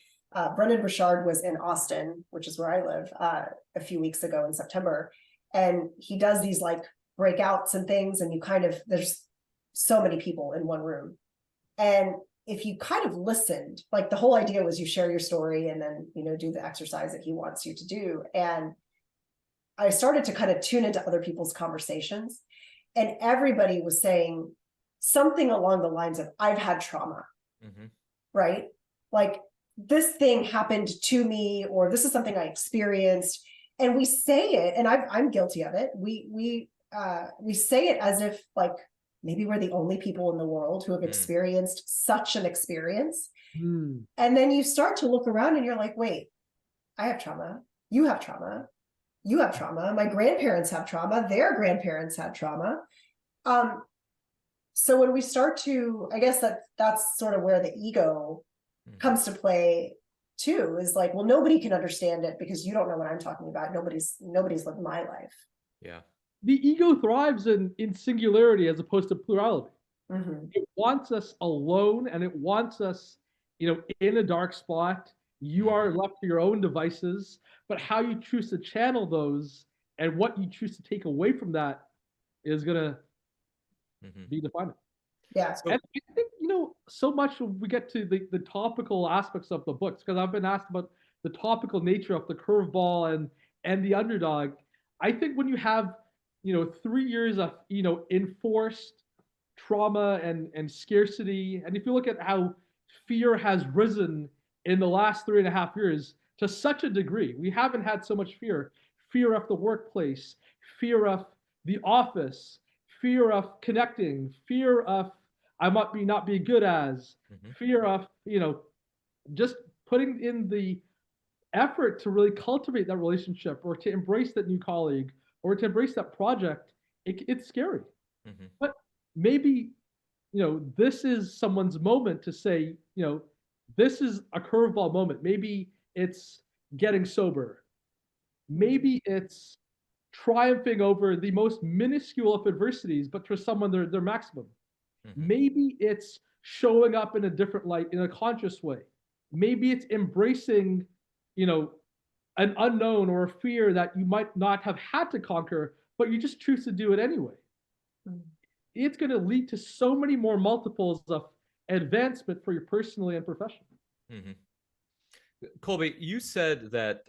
Brendan Burchard was in Austin, which is where I live, a few weeks ago in September, and he does these like breakouts and things, and there's so many people in one room, and if you kind of listened, like the whole idea was you share your story and then do the exercise that he wants you to do. And I started to kind of tune into other people's conversations, and everybody was saying something along the lines of, I've had trauma, right? Like this thing happened to me, or this is something I experienced. And we say it, and I'm guilty of it. We say it as if like maybe we're the only people in the world who have experienced such an experience. And then you start to look around and you're like, wait, I have trauma. You have trauma. You have trauma. My grandparents have trauma. Their grandparents had trauma. So when we start to, I guess that's sort of where the ego comes to play too, is like, well, nobody can understand it because you don't know what I'm talking about. Nobody's lived my life. Yeah. The ego thrives in singularity as opposed to plurality. Mm-hmm. It wants us alone, and it wants us, in a dark spot. You are left to your own devices, but how you choose to channel those and what you choose to take away from that is gonna be defining. Yeah. And I think, so much when we get to the topical aspects of the books, because I've been asked about the topical nature of the curveball and the underdog. I think when you have, 3 years of, enforced trauma and scarcity, and if you look at how fear has risen in the last 3.5 years to such a degree, we haven't had so much fear of the workplace, fear of the office, fear of connecting, fear of I might be not be good as, fear of, just putting in the effort to really cultivate that relationship or to embrace that new colleague or to embrace that project. It's scary. But maybe, this is someone's moment to say, this is a curveball moment. Maybe it's getting sober. Maybe it's triumphing over the most minuscule of adversities, but for someone, their maximum. Maybe it's showing up in a different light, in a conscious way. Maybe it's embracing, an unknown or a fear that you might not have had to conquer, but you just choose to do it anyway. It's going to lead to so many more multiples of advancement for you personally and professionally. Colby, you said that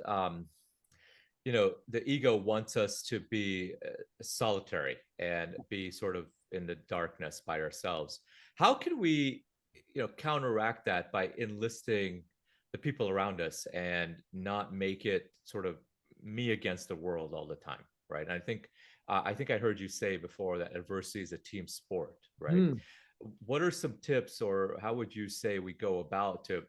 the ego wants us to be solitary and be sort of in the darkness by ourselves. How can we, counteract that by enlisting the people around us and not make it sort of me against the world all the time, right? And I think I heard you say before that adversity is a team sport, right? What are some tips, or how would you say we go about to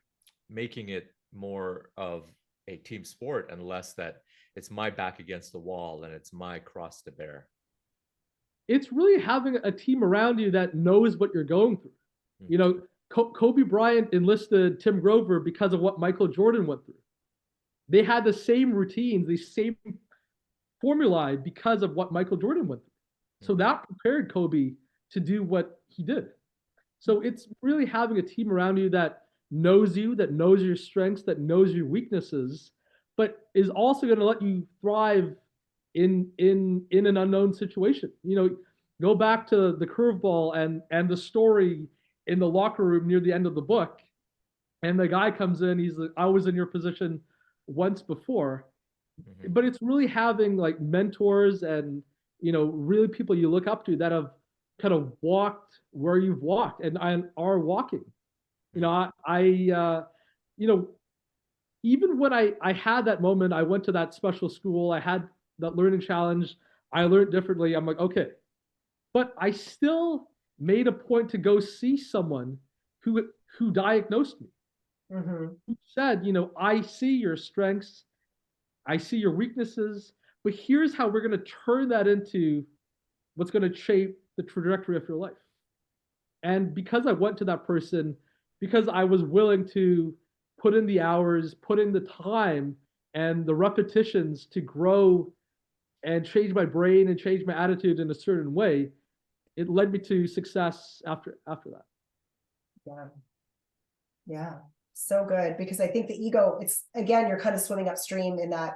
making it more of a team sport and less that it's my back against the wall and it's my cross to bear? It's really having a team around you that knows what you're going through. Kobe Bryant enlisted Tim Grover because of what Michael Jordan went through. They had the same routines, the same formulae because of what Michael Jordan went through. So that prepared Kobe to do what he did. So it's really having a team around you that knows you, that knows your strengths, that knows your weaknesses, but is also going to let you thrive in an unknown situation. Go back to the curveball and the story in the locker room near the end of the book, and the guy comes in. He's like, I was in your position once before. But it's really having like mentors and really people you look up to that have kind of walked where you've walked and are walking. Even when I had that moment, I went to that special school, I had that learning challenge, I learned differently. I'm like, okay, but I still made a point to go see someone who diagnosed me, who said, I see your strengths, I see your weaknesses, but here's how we're going to turn that into what's going to shape the trajectory of your life. And because I went to that person, because I was willing to put in the hours, put in the time and the repetitions to grow and change my brain and change my attitude in a certain way, it led me to success after that. Yeah. Yeah. So good. Because I think the ego, it's again, you're kind of swimming upstream in that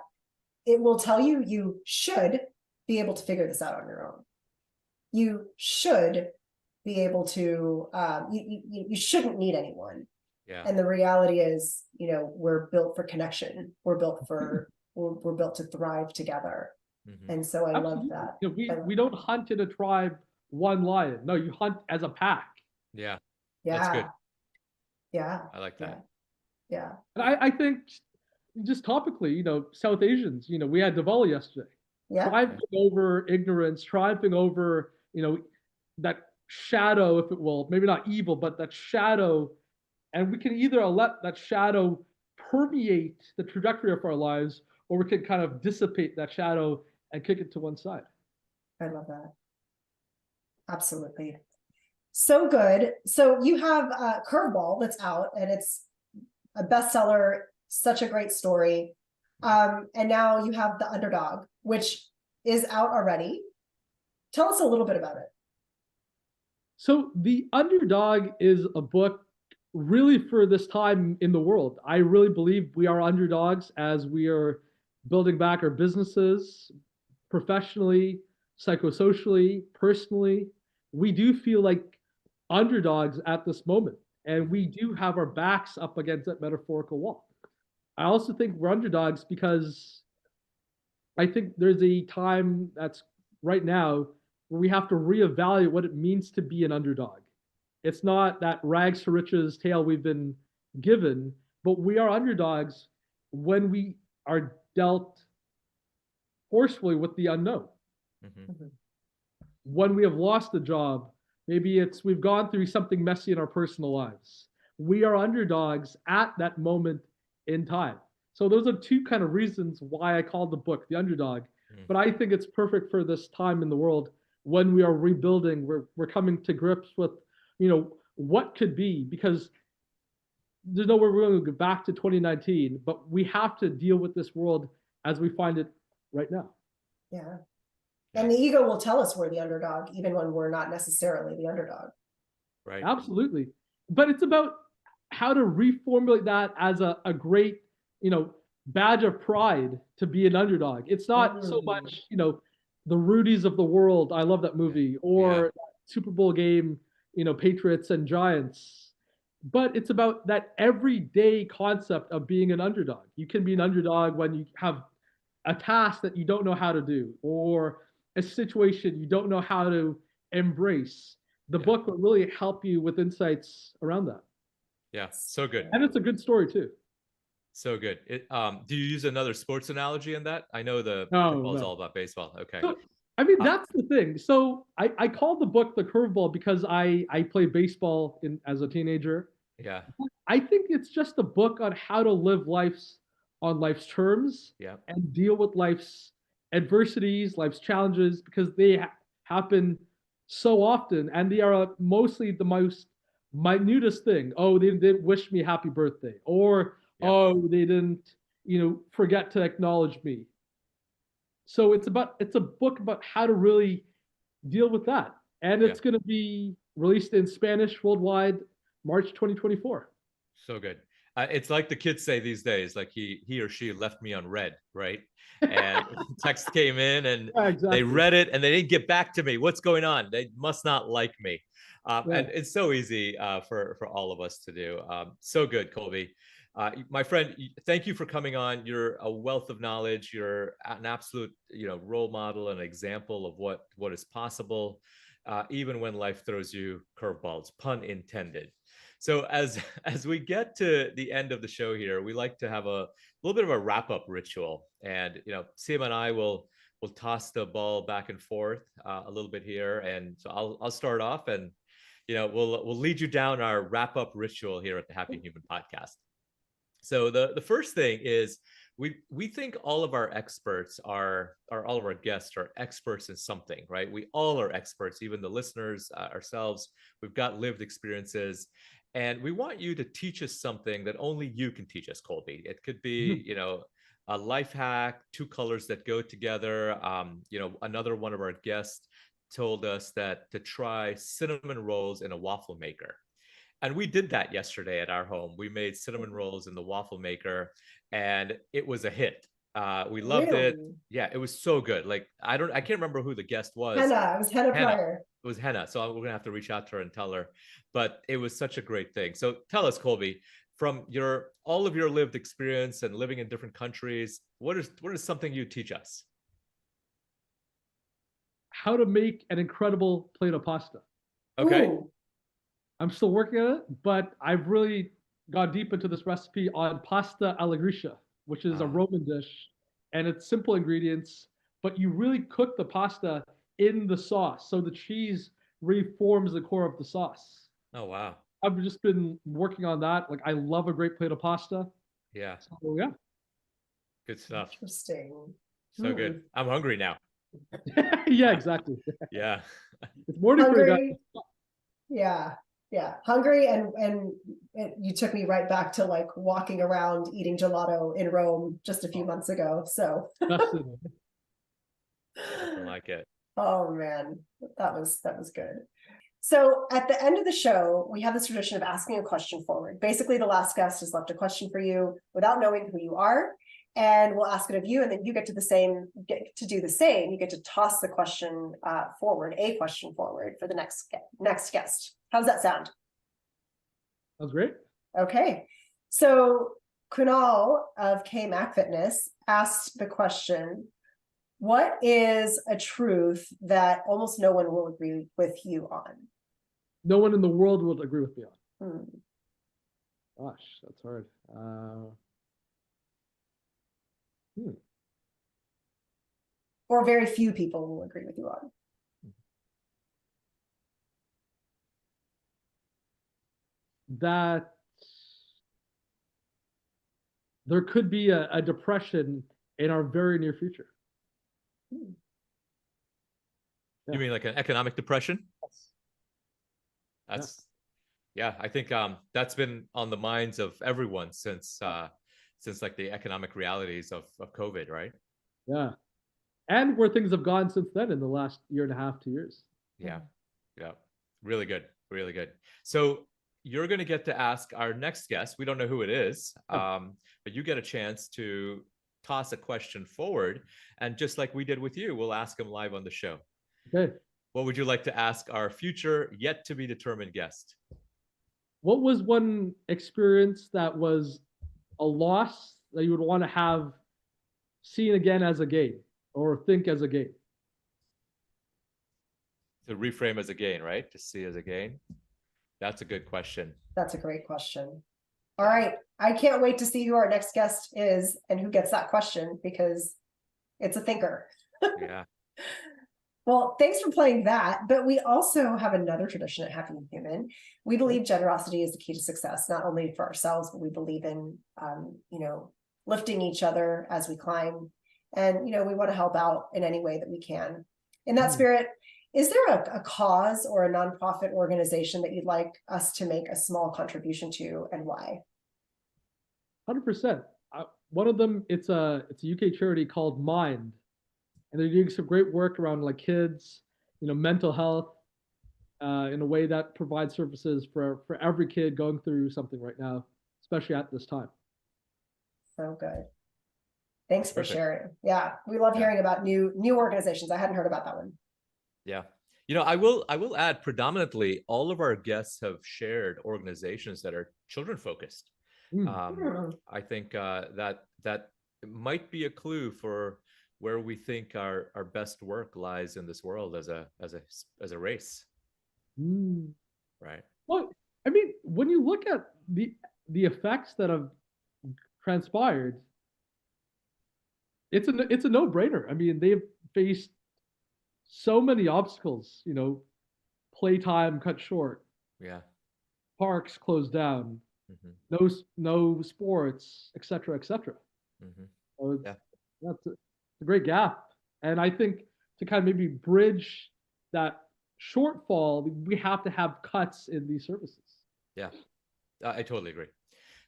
it will tell you you should be able to figure this out on your own. You should be able to, you shouldn't need anyone. Yeah. And the reality is, we're built for connection. We're built to thrive together. And so I love that. We don't hunt in a tribe one lion. No, you hunt as a pack. Yeah. Yeah. That's good. Yeah. I like that. Yeah. And I think just topically, South Asians, we had Diwali yesterday. Yeah. Triumphing over ignorance, triumphing over, that shadow, if it will, maybe not evil, but that shadow. And we can either let that shadow permeate the trajectory of our lives, or we can kind of dissipate that shadow and kick it to one side. I love that. Absolutely. So good. So you have Curveball that's out, and it's a bestseller, such a great story. And now you have The Underdog, which is out already. Tell us a little bit about it. So The Underdog is a book really for this time in the world. I really believe we are underdogs as we are building back our businesses professionally, psychosocially, personally. We do feel like underdogs at this moment, and we do have our backs up against that metaphorical wall. I also think we're underdogs because I think there's a time that's right now where we have to reevaluate what it means to be an underdog. It's not that rags to riches tale we've been given, but we are underdogs when we are dealt forcefully with the unknown. Mm-hmm. When we have lost a job, maybe it's we've gone through something messy in our personal lives. We are underdogs at that moment in time. So those are two kind of reasons why I called the book The Underdog. Mm-hmm. But I think it's perfect for this time in the world when we are rebuilding. We're coming to grips with, what could be, because there's no way we're going to go back to 2019, but we have to deal with this world as we find it right now. Yeah. And the ego will tell us we're the underdog, even when we're not necessarily the underdog. Right. Absolutely. But it's about how to reformulate that as a great, badge of pride to be an underdog. It's not so much, the Rudies of the world. I love that movie. Or Super Bowl game, Patriots and Giants. But it's about that everyday concept of being an underdog. You can be an underdog when you have a task that you don't know how to do, or a situation you don't know how to embrace. The book will really help you with insights around that. Yeah, so good. And it's a good story too. So good. Do you use another sports analogy in that? I know the curveball is all about baseball. Okay. So, that's the thing. So I called the book The Curveball because I played baseball as a teenager. Yeah. I think it's just a book on how to live on life's terms, and deal with life's adversities, life's challenges, because they happen so often, and they are mostly the most minutest thing. Oh, they didn't wish me happy birthday, or oh, they didn't, forget to acknowledge me. So it's a book about how to really deal with that, and it's going to be released in Spanish worldwide March 2024. So good. It's like the kids say these days, like he or she left me on red, right? And text came in and they read it and they didn't get back to me. What's going on? They must not like me. And it's so easy for all of us to do. So good, Colby. My friend, thank you for coming on. You're a wealth of knowledge. You're an absolute, role model and example of what is possible, even when life throws you curveballs, pun intended. So as we get to the end of the show here, we like to have a little bit of a wrap-up ritual. And Seema and I will toss the ball back and forth a little bit here. And so I'll start off, and we'll lead you down our wrap-up ritual here at the Happy Human Podcast. So the first thing is we think all of our experts are all of our guests are experts in something, right? We all are experts, even the listeners, ourselves. We've got lived experiences. And we want you to teach us something that only you can teach us, Colby. It could be, a life hack, two colors that go together. Another one of our guests told us that to try cinnamon rolls in a waffle maker. And we did that yesterday at our home. We made cinnamon rolls in the waffle maker, and it was a hit. We loved it. Yeah, it was so good. Like I can't remember who the guest was. Henna. It was Henna Pryor. It was Henna. So we're gonna have to reach out to her and tell her. But it was such a great thing. So tell us, Colby, from all of your lived experience and living in different countries, what is something you teach us? How to make an incredible plate of pasta. Okay. Ooh. I'm still working on it, but I've really got deep into this recipe on pasta alla gricia, which is a Roman dish, and it's simple ingredients, but you really cook the pasta in the sauce, so the cheese reforms the core of the sauce. Oh, wow. I've just been working on that. Like, I love a great plate of pasta. Yeah. So, yeah. Good stuff. Interesting. So good. I'm hungry now. Yeah, exactly. Yeah. It's morning for you guys. Hungry. Yeah. Yeah. Hungry. And you took me right back to like walking around eating gelato in Rome just a few months ago. So Nothing like it. oh man, that was good. So at the end of the show, we have this tradition of asking a question forward. Basically, the last guest has left a question for you without knowing who you are, and we'll ask it of you, and then you get to do the same. You get to toss the question forward, a question forward for the next guest. How's that sound? Sounds great. Okay, so Kunal of K Mac Fitness asked the question: what is a truth that almost no one will agree with you on? No one in the world would agree with me on. Hmm. Gosh, that's hard. Or very few people will agree with you on. That there could be a depression in our very near future. Hmm. You mean like an economic depression? Yes. That's yeah, I think that's been on the minds of everyone since like the economic realities of COVID, right? Yeah. And where things have gone since then in the last year and a half, 2 years. Yeah. Yeah. Really good. Really good. So you're going to get to ask our next guest. We don't know who it is, but you get a chance to toss a question forward. And just like we did with you, we'll ask him live on the show. Okay. What would you like to ask our future, yet to be determined guest? What was one experience that was a loss that you would want to have seen again as a gain or think as a gain? To reframe as a gain, right? To see as a gain. That's a good question. That's a great question. All right. I can't wait to see who our next guest is and who gets that question, because it's a thinker. Yeah. Well, thanks for playing that. But we also have another tradition at Happy Human. We believe generosity is the key to success, not only for ourselves, but we believe in, lifting each other as we climb. And, we want to help out in any way that we can. In that spirit, is there a cause or a nonprofit organization that you'd like us to make a small contribution to, and why? 100%. One of them, it's a UK charity called Mind, and they're doing some great work around like kids, mental health, in a way that provides services for every kid going through something right now, especially at this time. So good. Thanks for sharing. Yeah, we love hearing about new organizations. I hadn't heard about that one. Yeah. I will add, predominantly all of our guests have shared organizations that are children focused. I think that might be a clue for where we think our best work lies in this world as a race. Right. Well, I mean, when you look at the effects that have transpired, it's a no-brainer. I mean, they've faced so many obstacles, playtime cut short. Yeah. Parks closed down. No sports, etc., etc. So that's a great gap. And I think to kind of maybe bridge that shortfall, we have to have cuts in these services. Yeah, I totally agree.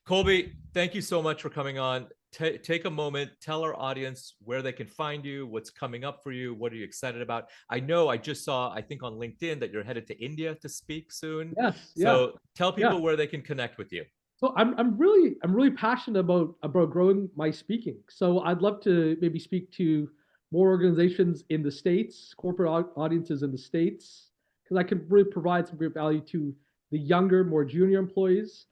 Colby, thank you so much for coming on. Take a moment, tell our audience where they can find you, what's coming up for you, what are you excited about? I know I just saw, I think on LinkedIn, that you're headed to India to speak soon. Yes. So tell people where they can connect with you. So I'm really passionate about growing my speaking. So I'd love to maybe speak to more organizations in the States, corporate audiences in the States, because I can really provide some great value to the younger, more junior employees.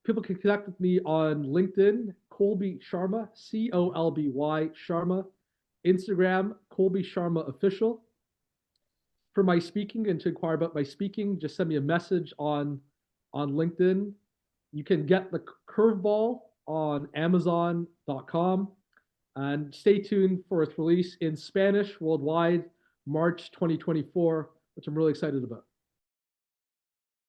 People can connect with me on LinkedIn, Colby Sharma, Colby Sharma, Instagram, Colby Sharma Official. For my speaking and to inquire about my speaking, just send me a message on LinkedIn. You can get the Curveball on Amazon.com, and stay tuned for its release in Spanish worldwide, March 2024, which I'm really excited about.